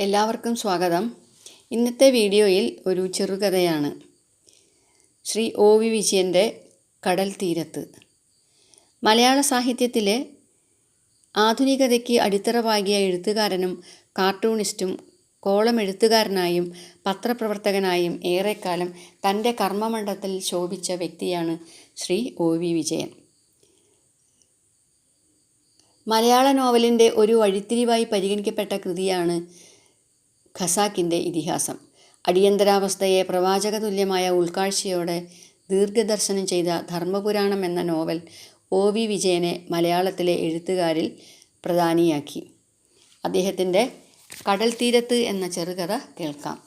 എല്ലാവർക്കും സ്വാഗതം. ഇന്നത്തെ വീഡിയോയിൽ ഒരു ചെറുകഥയാണ്. ശ്രീ ഒ.വി. വിജയൻ്റെ കടൽ തീരത്ത്. മലയാള സാഹിത്യത്തിലെ ആധുനികതയ്ക്ക് അടിത്തറ പാകിയ എഴുത്തുകാരനും കാർട്ടൂണിസ്റ്റും കോളം എഴുത്തുകാരനായും പത്രപ്രവർത്തകനായും ഏറെക്കാലം തൻ്റെ കർമ്മമണ്ഡലത്തിൽ ശോഭിച്ച വ്യക്തിയാണ് ശ്രീ ഒ.വി. വിജയൻ. മലയാള നോവലിൻ്റെ ഒരു വഴിത്തിരിവായി പരിഗണിക്കപ്പെട്ട കൃതിയാണ് ഖസാക്കിൻ്റെ ഇതിഹാസം. അടിയന്തരാവസ്ഥയെ പ്രവാചകതുല്യമായ ഉൾക്കാഴ്ചയോടെ ദീർഘദർശനം ചെയ്ത ധർമ്മപുരാണം എന്ന നോവൽ ഒ.വി. വിജയനെ മലയാളത്തിലെ എഴുത്തുകാരിൽ പ്രധാനിയാക്കി. അദ്ദേഹത്തിൻ്റെ കടൽ തീരത്ത് എന്ന ചെറുകഥ കേൾക്കാം.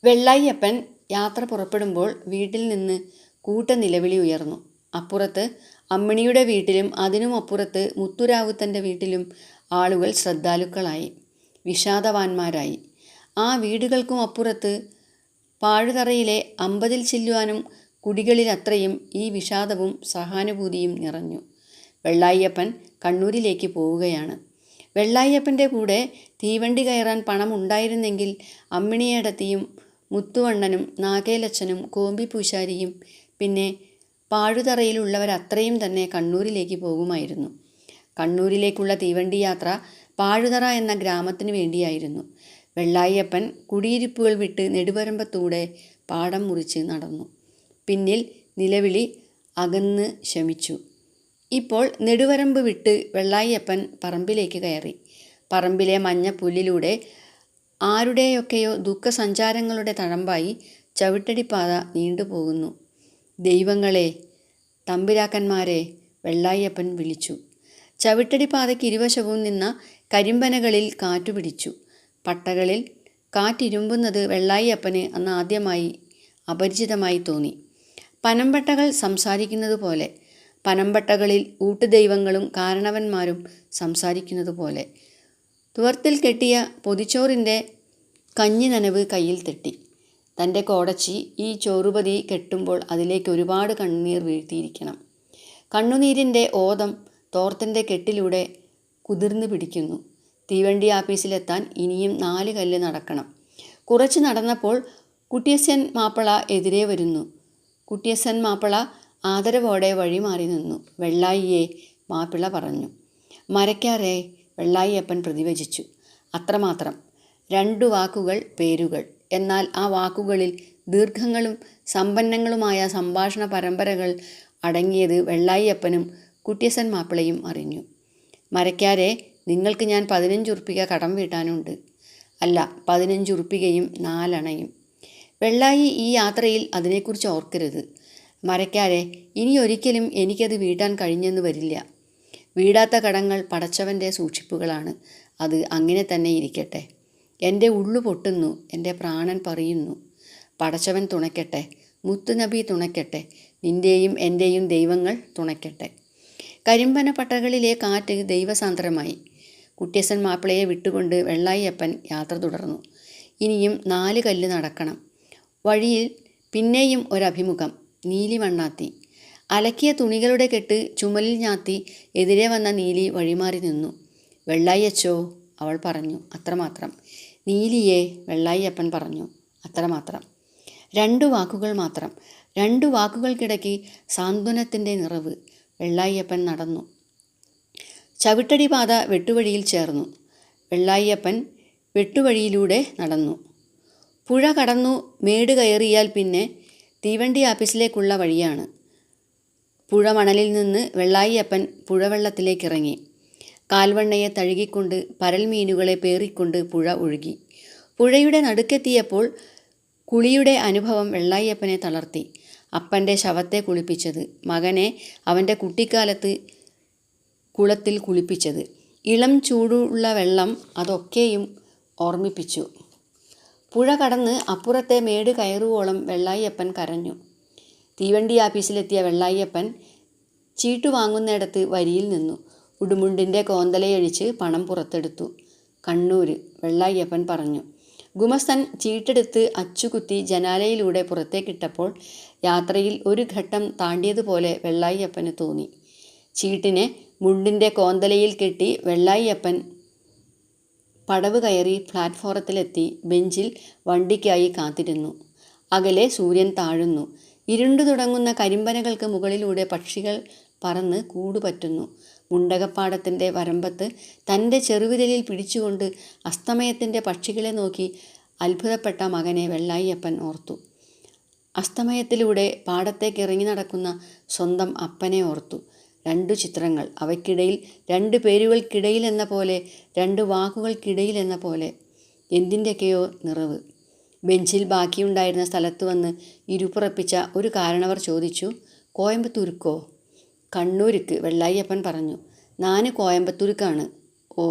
വെള്ളായിയപ്പൻ യാത്ര പുറപ്പെടുമ്പോൾ വീട്ടിൽ നിന്ന് കൂട്ട നിലവിളി ഉയർന്നു. അപ്പുറത്ത് അമ്മിണിയുടെ വീട്ടിലും അതിനുമപ്പുറത്ത് മുത്തുരാവുത്തൻ്റെ വീട്ടിലും ആളുകൾ ശ്രദ്ധാലുക്കളായി, വിഷാദവാന്മാരായി. ആ വീടുകൾക്കും അപ്പുറത്ത് പാഴുതറയിലെ 50 ചില്ലുവാനും കുടികളിലത്രയും ഈ വിഷാദവും സഹാനുഭൂതിയും നിറഞ്ഞു. വെള്ളായിയപ്പൻ കണ്ണൂരിലേക്ക് പോവുകയാണ്. വെള്ളായിയപ്പൻ്റെ കൂടെ തീവണ്ടി കയറാൻ പണം ഉണ്ടായിരുന്നെങ്കിൽ അമ്മിണിയേടത്തിയും മുത്തുവണ്ണനും നാഗേലച്ചനും കോമ്പി പൂശാരിയും പിന്നെ പാഴുതറയിലുള്ളവരത്രയും തന്നെ കണ്ണൂരിലേക്ക് പോകുമായിരുന്നു. കണ്ണൂരിലേക്കുള്ള തീവണ്ടി യാത്ര പാഴുതറ എന്ന ഗ്രാമത്തിന് വേണ്ടിയായിരുന്നു. വെള്ളായിയപ്പൻ കുടിയിരിപ്പുകൾ വിട്ട് നെടുവരമ്പത്തൂടെ പാടം മുറിച്ച് നടന്നു. പിന്നിൽ നിലവിളി അകന്ന് ശമിച്ചു. ഇപ്പോൾ നെടുവരമ്പ് വിട്ട് വെള്ളായിയപ്പൻ പറമ്പിലേക്ക് കയറി. പറമ്പിലെ മഞ്ഞപ്പുല്ലിലൂടെ ആരുടെയൊക്കെയോ ദുഃഖസഞ്ചാരങ്ങളുടെ തഴമ്പായി ചവിട്ടടിപ്പാത നീണ്ടുപോകുന്നു. ദൈവങ്ങളെ, തമ്പുരാക്കന്മാരെ, വെള്ളായിയപ്പൻ വിളിച്ചു. ചവിട്ടടിപ്പാതയ്ക്ക് ഇരുവശവും നിന്ന കരിമ്പനകളിൽ കാറ്റുപിടിച്ചു. പട്ടകളിൽ കാറ്റിരുമ്പുന്നത് വെള്ളായിയപ്പന് അന്ന് ആദ്യമായി അപരിചിതമായി തോന്നി. പനമ്പട്ടകൾ സംസാരിക്കുന്നത് പോലെ, പനമ്പട്ടകളിൽ ഊട്ടുദൈവങ്ങളും കാരണവന്മാരും സംസാരിക്കുന്നത് പോലെ. തുവർത്തിൽ കെട്ടിയ പൊതിച്ചോറിൻ്റെ കഞ്ഞി നനവ് കയ്യിൽ തട്ടി. തൻ്റെ കോടച്ചി ഈ ചോറുപതി കെട്ടുമ്പോൾ അതിലേക്ക് ഒരുപാട് കണ്ണുനീർ വീഴ്ത്തിയിരിക്കണം. കണ്ണുനീരിൻ്റെ ഓതം തോർത്തിൻ്റെ കെട്ടിലൂടെ കുതിർന്നു പിടിക്കുന്നു. തീവണ്ടി ആഫീസിലെത്താൻ ഇനിയും 4 കല്ല് നടക്കണം. കുറച്ച് നടന്നപ്പോൾ കുട്ടിയച്ചൻ മാപ്പിള എതിരെ വരുന്നു. കുട്ടിയച്ചൻ മാപ്പിള ആദരവോടെ വഴിമാറി നിന്നു. വെള്ളായിയെ, മാപ്പിള പറഞ്ഞു. മരക്കാരെ, വെള്ളായിയപ്പൻ പ്രതിവചിച്ചു. അത്രമാത്രം. 2 വാക്കുകൾ, പേരുകൾ. എന്നാൽ ആ വാക്കുകളിൽ ദീർഘങ്ങളും സമ്പന്നങ്ങളുമായ സംഭാഷണ പരമ്പരകൾ അടങ്ങിയത് വെള്ളായിയപ്പനും കുട്ടിയച്ചൻ മാപ്പിളയും അറിഞ്ഞു. മരക്കാരെ, നിങ്ങൾക്ക് ഞാൻ 15 ഉറുപ്പിക കടം വീട്ടാനുണ്ട്. അല്ല, 15 ഉറുപ്പികയും 4 അണയും. വെള്ളായി, ഈ യാത്രയിൽ അതിനെക്കുറിച്ച് ഓർക്കരുത്. മരക്കാരെ, ഇനി ഒരിക്കലും എനിക്കത് വീട്ടാൻ കഴിഞ്ഞെന്ന് വരില്ല. വീടാത്ത കടങ്ങൾ പടച്ചവൻ്റെ സൂക്ഷിപ്പുകളാണ്. അത് അങ്ങനെ തന്നെ ഇരിക്കട്ടെ. എൻ്റെ ഉള്ളു പൊട്ടുന്നു, എൻ്റെ പ്രാണൻ പറയുന്നു. പടച്ചവൻ തുണയ്ക്കട്ടെ, മുത്തുനബി തുണയ്ക്കട്ടെ, നിൻ്റെയും എൻ്റെയും ദൈവങ്ങൾ തുണയ്ക്കട്ടെ. കരിമ്പന പട്ടകളിലെ കാറ്റ് ദൈവസാന്ദ്രമായി. കുട്ടിയച്ചൻ മാപ്പിളയെ വിട്ടുകൊണ്ട് വെള്ളായിയപ്പൻ യാത്ര തുടർന്നു. ഇനിയും 4 കല്ല് നടക്കണം. വഴിയിൽ പിന്നെയും ഒരഭിമുഖം. നീലി വണ്ണാത്തി. അലക്കിയ തുണികളുടെ കെട്ട് ചുമലിൽ ഞാത്തി എതിരെ വന്ന നീലി വഴിമാറി നിന്നു. വെള്ളായിയച്ചോ, അവൾ പറഞ്ഞു. അത്രമാത്രം. നീലിയെ, വെള്ളായിയപ്പൻ പറഞ്ഞു. അത്രമാത്രം. 2 വാക്കുകൾ മാത്രം. 2 വാക്കുകൾക്കിടയ്ക്ക് സാന്ത്വനത്തിൻ്റെ നിറവ്. വെള്ളായിയപ്പൻ നടന്നു. ചവിട്ടടിപാത വെട്ടുവഴിയിൽ ചേർന്നു. വെള്ളായിയപ്പൻ വെട്ടുവഴിയിലൂടെ നടന്നു. പുഴ കടന്നു മേട് കയറിയാൽ പിന്നെ തീവണ്ടി ആഫീസിലേക്കുള്ള വഴിയാണ്. പുഴ മണലിൽ നിന്ന് വെള്ളായിയപ്പൻ പുഴവെള്ളത്തിലേക്കിറങ്ങി. കാൽവണ്ണയെ തഴുകിക്കൊണ്ട് പരൽ മീനുകളെ പേറിക്കൊണ്ട് പുഴ ഒഴുകി. പുഴയുടെ നടുക്കെത്തിയപ്പോൾ കുളിയുടെ അനുഭവം വെള്ളായിയപ്പനെ തളർത്തി. അപ്പൻ്റെ ശവത്തെ കുളിപ്പിച്ചത്, മകനെ അവൻ്റെ കുട്ടിക്കാലത്ത് കുളത്തിൽ കുളിപ്പിച്ചത്, ഇളം ചൂടുള്ള വെള്ളം, അതൊക്കെയും ഓർമ്മിപ്പിച്ചു. പുഴ കടന്ന് അപ്പുറത്തെ മേട് കയറുവോളം വെള്ളായിയപ്പൻ കരഞ്ഞു. തീവണ്ടി ആഫീസിലെത്തിയ വെള്ളായിയപ്പൻ ചീട്ടു വാങ്ങുന്നിടത്ത് വരിയിൽ നിന്നു. ഉടുമുണ്ടിൻ്റെ കോന്തലയഴിച്ച് പണം പുറത്തെടുത്തു. കണ്ണൂര്, വെള്ളായിയപ്പൻ പറഞ്ഞു. ഗുമസ്തൻ ചീട്ടെടുത്ത് അച്ചുകുത്തി ജനാലയിലൂടെ പുറത്തേക്കിട്ടപ്പോൾ യാത്രയിൽ ഒരു ഘട്ടം താണ്ടിയതുപോലെ വെള്ളായിയപ്പന് തോന്നി. ചീട്ടിനെ മുണ്ടിൻ്റെ കോന്തലയിൽ കെട്ടി വെള്ളായിയപ്പൻ പടവ് കയറി പ്ലാറ്റ്ഫോറത്തിലെത്തി ബെഞ്ചിൽ വണ്ടിക്കായി കാത്തിരുന്നു. അകലെ സൂര്യൻ താഴുന്നു. ഇരുണ്ടു തുടങ്ങുന്ന കരിമ്പനകൾക്ക് മുകളിലൂടെ പക്ഷികൾ പറന്ന് കൂടുപറ്റുന്നു. മുണ്ടകപ്പാടത്തിൻ്റെ വരമ്പത്ത് തൻ്റെ ചെറുവിരലിൽ പിടിച്ചുകൊണ്ട് അസ്തമയത്തിൻ്റെ പക്ഷികളെ നോക്കി അത്ഭുതപ്പെട്ട മകനെ വെള്ളായിയപ്പൻ ഓർത്തു. അസ്തമയത്തിലൂടെ പാടത്തേക്ക് ഇറങ്ങി നടക്കുന്ന സ്വന്തം അപ്പനെ ഓർത്തു. 2 ചിത്രങ്ങൾ, അവയ്ക്കിടയിൽ 2 പേരുകൾക്കിടയിൽ എന്ന പോലെ, 2 വാക്കുകൾക്കിടയിൽ എന്ന പോലെ. എന്തിൻ്റെയൊക്കെയോ നിറവ്. ബെഞ്ചിൽ ബാക്കിയുണ്ടായിരുന്ന സ്ഥലത്ത് വന്ന് ഇരുപ്പുറപ്പിച്ച ഒരു കാരണവർ ചോദിച്ചു, കോയമ്പത്തൂർക്കോ? കണ്ണൂർക്ക്, വെള്ളായിയപ്പൻ പറഞ്ഞു. നാന് കോയമ്പത്തൂർക്കാണ്. ഓ.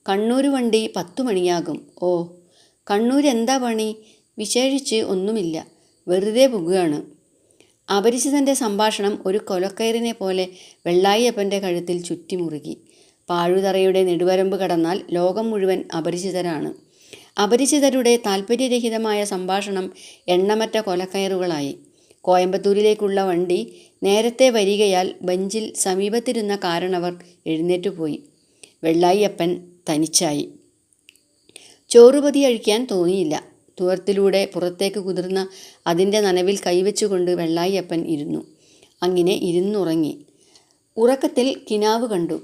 കണ്ണൂർ വണ്ടി 10 മണിയാകും. ഓ. കണ്ണൂർ എന്താ പണി? വിശേഷിച്ച് ഒന്നുമില്ല, വെറുതെ പോകുകയാണ്. അപരിചിതൻ്റെ സംഭാഷണം ഒരു കൊലക്കയറിനെ പോലെ വെള്ളായിയപ്പൻ്റെ കഴുത്തിൽ ചുറ്റിമുറുകി. പാഴുതറയുടെ നെടുവരമ്പ് കടന്നാൽ ലോകം മുഴുവൻ അപരിചിതരാണ്. അപരിചിതരുടെ താൽപ്പര്യരഹിതമായ സംഭാഷണം എണ്ണമറ്റ കൊലക്കയറുകളായി. കോയമ്പത്തൂരിലേക്കുള്ള വണ്ടി നേരത്തെ വരികയാൽ ബെഞ്ചിൽ സമീപത്തിരുന്ന കാരണവർ എഴുന്നേറ്റുപോയി. വെള്ളായിയപ്പൻ തനിച്ചായി. ചോറുപതി അഴിക്കാൻ തോന്നിയില്ല. തുവർത്തിലൂടെ പുറത്തേക്ക് കുതിർന്ന അതിൻ്റെ നനവിൽ കൈവച്ചുകൊണ്ട് വെള്ളായിയപ്പൻ ഇരുന്നു. അങ്ങനെ ഇരുന്നുറങ്ങി. ഉറക്കത്തിൽ കിനാവ് കണ്ടു.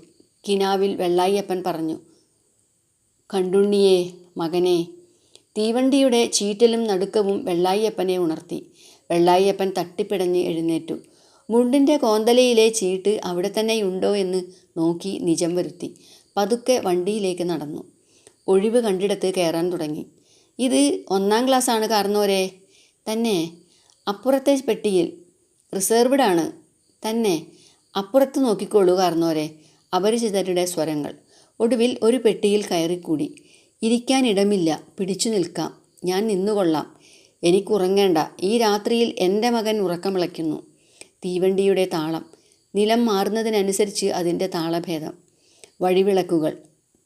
കിനാവിൽ വെള്ളായിയപ്പൻ പറഞ്ഞു, കണ്ടുണ്ണിയേ, മകനെ. തീവണ്ടിയുടെ ചീറ്റലും നടുക്കവും വെള്ളായിയപ്പനെ ഉണർത്തി. വെള്ളായിയപ്പൻ തട്ടിപ്പിടഞ്ഞ് എഴുന്നേറ്റു. മുണ്ടിൻ്റെ കോന്തലയിലെ ചീട്ട് അവിടെ തന്നെയുണ്ടോ എന്ന് നോക്കി നിജം വരുത്തി. പതുക്കെ വണ്ടിയിലേക്ക് നടന്നു. ഒഴിവ് കണ്ടിടത്ത് കയറാൻ തുടങ്ങി. ഇത് 1-ാം ക്ലാസ്സാണ് കാർന്നോരെ. തന്നെ. അപ്പുറത്തെ പെട്ടിയിൽ. റിസർവ്ഡ് ആണ്. തന്നെ. അപ്പുറത്ത് നോക്കിക്കോളൂ കാർന്നോരെ. അപരിചിതരുടെ സ്വരങ്ങൾ. ഒടുവിൽ ഒരു പെട്ടിയിൽ കയറിക്കൂടി. ഇരിക്കാനിടമില്ല, പിടിച്ചു നിൽക്കാം. ഞാൻ നിന്നുകൊള്ളാം. എനിക്കുറങ്ങേണ്ട. ഈ രാത്രിയിൽ എൻ്റെ മകൻ ഉറക്കമിളയ്ക്കുന്നു. തീവണ്ടിയുടെ താളം. നിലം മാറുന്നതിനനുസരിച്ച് അതിൻ്റെ താളഭേദം. വഴിവിളക്കുകൾ,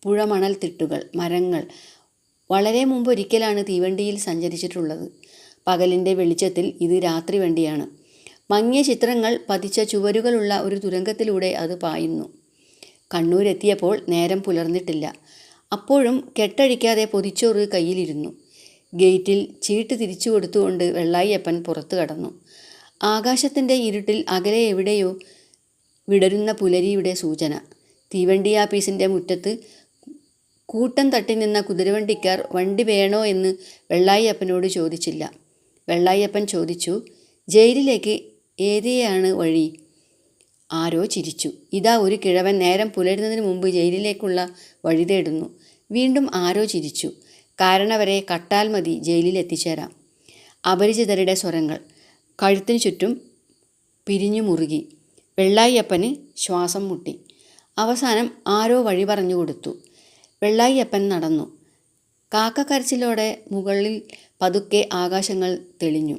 പുഴമണൽത്തിട്ടുകൾ, മരങ്ങൾ. വളരെ മുമ്പൊരിക്കലാണ് തീവണ്ടിയിൽ സഞ്ചരിച്ചിട്ടുള്ളത്. പകലിൻ്റെ വെളിച്ചത്തിൽ ഇത് രാത്രി വണ്ടിയാണ്. മങ്ങിയ ചിത്രങ്ങൾ പതിച്ച ചുവരുകളുള്ള ഒരു തുരങ്കത്തിലൂടെ അത് പായുന്നു. കണ്ണൂരെത്തിയപ്പോൾ നേരം പുലർന്നിട്ടില്ല. അപ്പോഴും കെട്ടഴിക്കാതെ പൊതിച്ചോറ് കയ്യിലിരുന്നു. ഗേറ്റിൽ ചീട്ട് തിരിച്ചു കൊടുത്തുകൊണ്ട് വെള്ളായിയപ്പൻ പുറത്തു കടന്നു. ആകാശത്തിൻ്റെ ഇരുട്ടിൽ അകലെ എവിടെയോ വിടരുന്ന പുലരിയുടെ സൂചന. തീവണ്ടി ആപ്പീസിൻ്റെ മുറ്റത്ത് കൂട്ടം തട്ടി നിന്ന കുതിരവണ്ടിക്കാർ വണ്ടി വേണോ എന്ന് വെള്ളായിയപ്പനോട് ചോദിച്ചില്ല. വെള്ളായിയപ്പൻ ചോദിച്ചു, ജയിലിലേക്ക് ഏതെയാണ് വഴി? ആരോ ചിരിച്ചു. ഇതാ ഒരു കിഴവൻ നേരം പുലരുന്നതിന് മുമ്പ് ജയിലിലേക്കുള്ള വഴി തേടുന്നു. വീണ്ടും ആരോ ചിരിച്ചു. കാരണവരെ കട്ടാൽ മതി, ജയിലിൽ എത്തിച്ചേരാം. അപരിചിതരുടെ സ്വരങ്ങൾ. കഴുത്തിനു ചുറ്റും പിരിഞ്ഞു മുറുകി. വെള്ളായിയപ്പന് ശ്വാസം മുട്ടി. അവസാനം ആരോ വഴി പറഞ്ഞു കൊടുത്തു. വെള്ളായിയപ്പൻ നടന്നു. കാക്കക്കരച്ചിലോടെ മുകളിൽ പതുക്കെ ആകാശങ്ങൾ തെളിഞ്ഞു.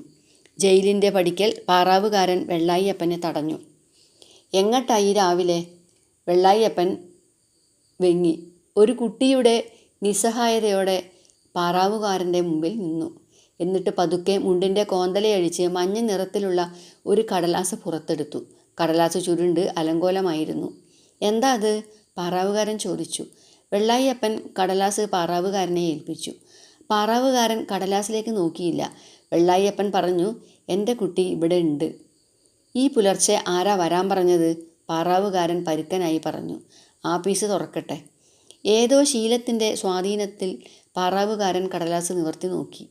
ജയിലിൻ്റെ പടിക്കൽ പാറാവുകാരൻ വെള്ളായിയപ്പനെ തടഞ്ഞു. എങ്ങട്ടായി രാവിലെ? വെള്ളായിയപ്പൻ വെങ്ങി. ഒരു കുട്ടിയുടെ നിസ്സഹായതയോടെ പാറാവുകാരൻ്റെ മുമ്പിൽ നിന്നു. എന്നിട്ട് പതുക്കെ മുണ്ടിൻ്റെ കോന്തലയഴിച്ച് മഞ്ഞ നിറത്തിലുള്ള ഒരു കടലാസ് പുറത്തെടുത്തു. കടലാസ് ചുരുണ്ട് അലങ്കോലമായിരുന്നു. എന്താ അത്? പാറാവുകാരൻ ചോദിച്ചു. വെള്ളായിയപ്പൻ കടലാസ് പാറാവുകാരനെ ഏൽപ്പിച്ചു. പാറാവുകാരൻ കടലാസിലേക്ക് നോക്കിയില്ല. വെള്ളായിയപ്പൻ പറഞ്ഞു, എൻ്റെ കുട്ടി ഇവിടെ ഉണ്ട്. ഈ പുലർച്ചെ ആരാ വരാൻ പറഞ്ഞത്? പാറാവുകാരൻ പരുക്കനായി പറഞ്ഞു. ആപ്പീസ് തുറക്കട്ടെ. ഏതോ ശീലത്തിൻ്റെ സ്വാധീനത്തിൽ പാറാവുകാരൻ കടലാസ് നിവർത്തി നോക്കി.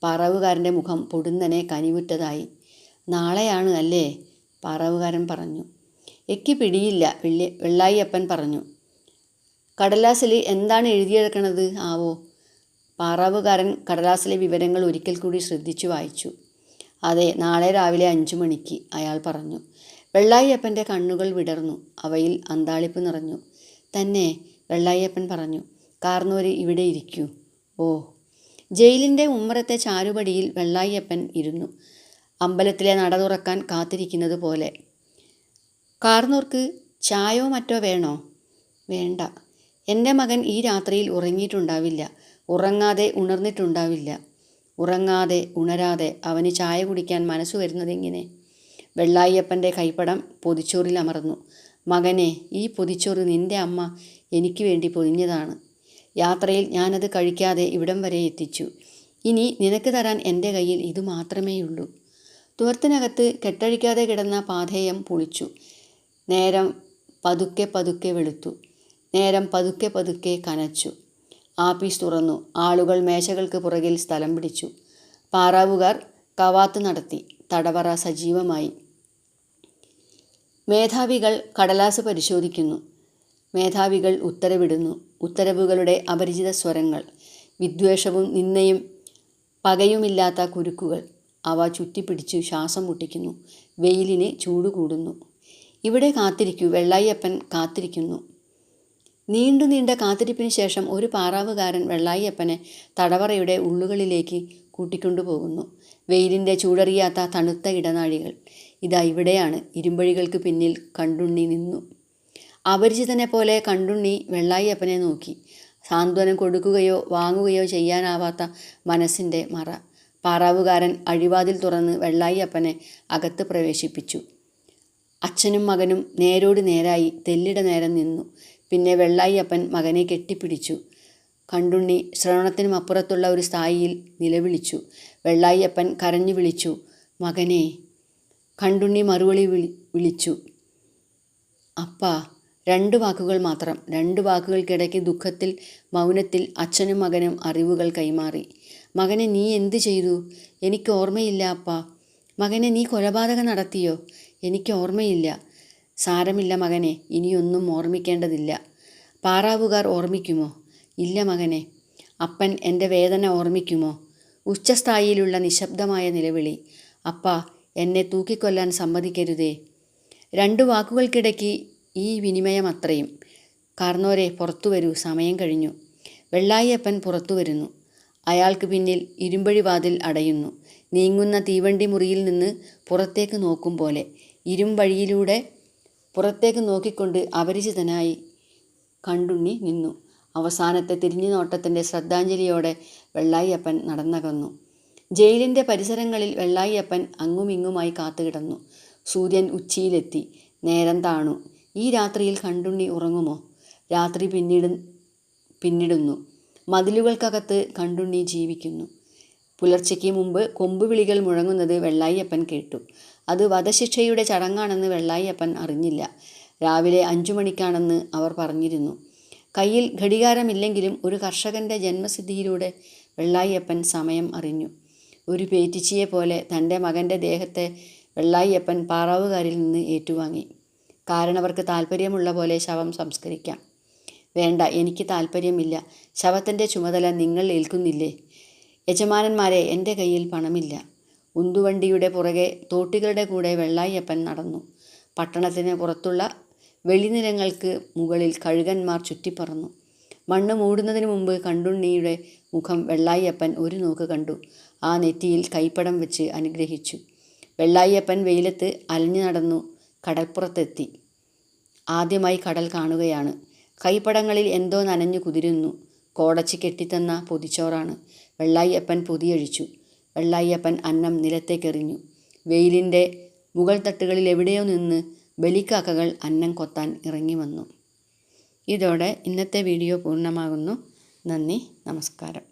പാറാവുകാരൻ്റെ മുഖം പൊടുന്നനെ കനിവുറ്റതായി. നാളെയാണ് അല്ലേ? പാറാവുകാരൻ പറഞ്ഞു. എക്ക് പിടിയില്ല, വെള്ളായിയപ്പൻ പറഞ്ഞു. കടലാസിൽ എന്താണ് എഴുതിയെടുക്കണത് ആവോ? പാറാവുകാരൻ കടലാസിലെ വിവരങ്ങൾ ഒരിക്കൽ കൂടി ശ്രദ്ധിച്ചു വായിച്ചു. അതെ, നാളെ രാവിലെ 5 മണിക്ക്, അയാൾ പറഞ്ഞു. വെള്ളായിയപ്പൻ്റെ കണ്ണുകൾ വിടർന്നു. അവയിൽ അന്താളിപ്പ് നിറഞ്ഞു. തന്നെ, വെള്ളായിയപ്പൻ പറഞ്ഞു. കാർന്നോര് ഇവിടെ ഇരിക്കൂ. ഓ. ജയിലിൻ്റെ ഉമ്മറത്തെ ചാരുപടിയിൽ വെള്ളായിയപ്പൻ ഇരുന്നു. അമ്പലത്തിലെ നട തുറക്കാൻ കാത്തിരിക്കുന്നത് പോലെ. കാർന്നോർക്ക് ചായോ മറ്റോ വേണോ? വേണ്ട. എൻ്റെ മകൻ ഈ രാത്രിയിൽ ഉറങ്ങിയിട്ടുണ്ടാവില്ല. ഉറങ്ങാതെ ഉണർന്നിട്ടുണ്ടാവില്ല. ഉറങ്ങാതെ ഉണരാതെ അവന് ചായ കുടിക്കാൻ മനസ്സ് വരുന്നതെങ്ങനെ? വെള്ളായിയപ്പൻ്റെ കൈപ്പടം പൊതിച്ചോറിൽ അമർന്നു. മകനെ, ഈ പൊതിച്ചോറ് നിൻ്റെ അമ്മ എനിക്ക് വേണ്ടി പൊതിഞ്ഞതാണ്. യാത്രയിൽ ഞാനത് കഴിക്കാതെ ഇവിടം വരെ എത്തിച്ചു. ഇനി നിനക്ക് തരാൻ എൻ്റെ കയ്യിൽ ഇത് മാത്രമേയുള്ളൂ. തുവർത്തിനകത്ത് കെട്ടഴിക്കാതെ കിടന്ന പാഥേയം പൊളിച്ചു. നേരം പതുക്കെ പതുക്കെ വെളുത്തു. നേരം പതുക്കെ പതുക്കെ കനച്ചു. ആപ്പീസ് തുറന്നു. ആളുകൾ മേശകൾക്ക് പുറകിൽ സ്ഥലം പിടിച്ചു. പാറാവുകാർ കവാത്ത് നടത്തി. തടവറ സജീവമായി. മേധാവികൾ കടലാസ് പരിശോധിക്കുന്നു. മേധാവികൾ ഉത്തരവിടുന്നു. ഉത്തരവുകളുടെ അപരിചിത സ്വരങ്ങൾ, വിദ്വേഷവും നിന്ദയും പകയുമില്ലാത്ത കുരുക്കുകൾ. അവ ചുറ്റിപ്പിടിച്ചു ശ്വാസം മുട്ടിക്കുന്നു. വെയിലിന് ചൂട് കൂടുന്നു. ഇവിടെ കാത്തിരിക്കൂ, വെള്ളായിയപ്പൻ കാത്തിരിക്കുന്നു. നീണ്ടു നീണ്ട കാത്തിരിപ്പിന് ശേഷം ഒരു പാറാവുകാരൻ വെള്ളായിയപ്പനെ തടവറയുടെ ഉള്ളുകളിലേക്ക് കൂട്ടിക്കൊണ്ടുപോകുന്നു. വെയിലിൻ്റെ ചൂടറിയാത്ത തണുത്ത ഇടനാഴികൾ. ഇതാ ഇവിടെയാണ്. ഇരുമ്പഴികൾക്ക് പിന്നിൽ കണ്ടുണ്ണി നിന്നു. അപരിചിതനെ പോലെ കണ്ടുണ്ണി വെള്ളായിയപ്പനെ നോക്കി. സാന്ത്വനം കൊടുക്കുകയോ വാങ്ങുകയോ ചെയ്യാനാവാത്ത മനസ്സിൻ്റെ മറ. പാറാവുകാരൻ അഴിവാതിൽ തുറന്ന് വെള്ളായിയപ്പനെ അകത്ത് പ്രവേശിപ്പിച്ചു. അച്ഛനും മകനും നേരോട് നേരായി തെല്ലിട നേരം നിന്നു. പിന്നെ വെള്ളായിയപ്പൻ മകനെ കെട്ടിപ്പിടിച്ചു. കണ്ടുണ്ണി ശ്രവണത്തിനും അപ്പുറത്തുള്ള ഒരു സ്ഥായിയിൽ നിലവിളിച്ചു. വെള്ളായിയപ്പൻ കരഞ്ഞു വിളിച്ചു, മകനെ. കണ്ടുണ്ണി മറുപടി വിളിച്ചു, അപ്പാ. 2 വാക്കുകൾ മാത്രം. 2 വാക്കുകൾക്കിടയ്ക്ക് ദുഃഖത്തിൽ, മൗനത്തിൽ അച്ഛനും മകനും അറിവുകൾ കൈമാറി. മകനെ, നീ എന്ത് ചെയ്തു? എനിക്ക് ഓർമ്മയില്ല അപ്പാ. മകനെ, നീ കൊലപാതകം നടത്തിയോ? എനിക്ക് ഓർമ്മയില്ല. സാരമില്ല മകനെ, ഇനിയൊന്നും ഓർമ്മിക്കേണ്ടതില്ല. പാറാവുകാർ ഓർമ്മിക്കുമോ? ഇല്ല മകനെ. അപ്പൻ എൻ്റെ വേദന ഓർമ്മിക്കുമോ? ഉച്ചസ്ഥായിയിലുള്ള നിശബ്ദമായ നിലവിളി. അപ്പാ, എന്നെ തൂക്കിക്കൊല്ലാൻ സമ്മതിക്കരുതേ. 2 വാക്കുകൾക്കിടയ്ക്ക് ഈ വിനിമയം അത്രയും. കാർന്നോരെ, പുറത്തു വരൂ, സമയം കഴിഞ്ഞു. വെള്ളായിയപ്പൻ പുറത്തു വരുന്നു. അയാൾക്ക് പിന്നിൽ ഇരുമ്പഴി വാതിൽ അടയുന്നു. നീങ്ങുന്ന തീവണ്ടി മുറിയിൽ നിന്ന് പുറത്തേക്ക് നോക്കും പോലെ. ഇരുമ്പഴിയിലൂടെ പുറത്തേക്ക് നോക്കിക്കൊണ്ട് അപരിചിതനായി കണ്ടുണ്ണി നിന്നു. അവസാനത്തെ തിരിഞ്ഞു നോട്ടത്തിൻ്റെ ശ്രദ്ധാഞ്ജലിയോടെ വെള്ളായിയപ്പൻ നടന്നകന്നു. ജയിലിൻ്റെ പരിസരങ്ങളിൽ വെള്ളായിയപ്പൻ അങ്ങുമിങ്ങുമായി കാത്തുകിടന്നു. സൂര്യൻ ഉച്ചിയിലെത്തി. നേരം താണു. ഈ രാത്രിയിൽ കണ്ടുണ്ണി ഉറങ്ങുമോ? രാത്രി പിന്നിടുന്നു. മതിലുകൾക്കകത്ത് കണ്ടുണ്ണി ജീവിക്കുന്നു. പുലർച്ചയ്ക്ക് മുമ്പ് കൊമ്പുവിളികൾ മുഴങ്ങുന്നത് വെള്ളായിയപ്പൻ കേട്ടു. അത് വധശിക്ഷയുടെ ചടങ്ങാണെന്ന് വെള്ളായിയപ്പൻ അറിഞ്ഞില്ല. രാവിലെ 5 മണിക്കാണെന്ന് അവർ പറഞ്ഞിരുന്നു. കയ്യിൽ ഘടികാരമില്ലെങ്കിലും ഒരു കർഷകൻ്റെ ജന്മസിദ്ധിയിലൂടെ വെള്ളായിയപ്പൻ സമയം അറിഞ്ഞു. ഒരു പേറ്റിച്ചിയെ പോലെ തൻ്റെ മകൻ്റെ ദേഹത്തെ വെള്ളായിയപ്പൻ പാറാവുകാരിൽ നിന്ന് ഏറ്റുവാങ്ങി. കാരണവർക്ക് താല്പര്യമുള്ള പോലെ ശവം സംസ്കരിക്കാം. വേണ്ട, എനിക്ക് താല്പര്യമില്ല. ശവത്തിൻ്റെ ചുമതല നിങ്ങൾ ഏൽക്കുന്നില്ലേ? യജമാനന്മാരെ, എൻ്റെ കയ്യിൽ പണമില്ല. ഉന്തുവണ്ടിയുടെ പുറകെ തോട്ടികളുടെ കൂടെ വെള്ളായിയപ്പൻ നടന്നു. പട്ടണത്തിന് പുറത്തുള്ള വെളിനിലങ്ങൾക്ക് മുകളിൽ കഴുകന്മാർ ചുറ്റിപ്പറന്നു. മണ്ണ് മൂടുന്നതിന് മുമ്പ് കണ്ടുണ്ണിയുടെ മുഖം വെള്ളായിയപ്പൻ ഒരു നോക്ക് കണ്ടു. ആ നെറ്റിയിൽ കൈപ്പടം വെച്ച് അനുഗ്രഹിച്ചു. വെള്ളായിയപ്പൻ വെയിലത്ത് അലഞ്ഞു നടന്നു കടൽപ്പുറത്തെത്തി. ആദ്യമായി കടൽ കാണുകയാണ്. കൈപ്പടങ്ങളിൽ എന്തോ നനഞ്ഞു കുതിരുന്നു. കോടച്ചി കെട്ടിത്തന്ന പൊതിച്ചോറാണ്. വെള്ളായിയപ്പൻ പൊതിയഴിച്ചു. വെള്ളായിയപ്പൻ അന്നം നിലത്തേക്കെറിഞ്ഞു. വെയിലിൻ്റെ മുകൾ തട്ടുകളിൽ എവിടെയോ നിന്ന് ബലിക്കാക്കകൾ അന്നം കൊത്താൻ ഇറങ്ങി വന്നു. ഇതോടെ ഇന്നത്തെ വീഡിയോ പൂർണ്ണമാകുന്നു. നന്ദി, നമസ്കാരം.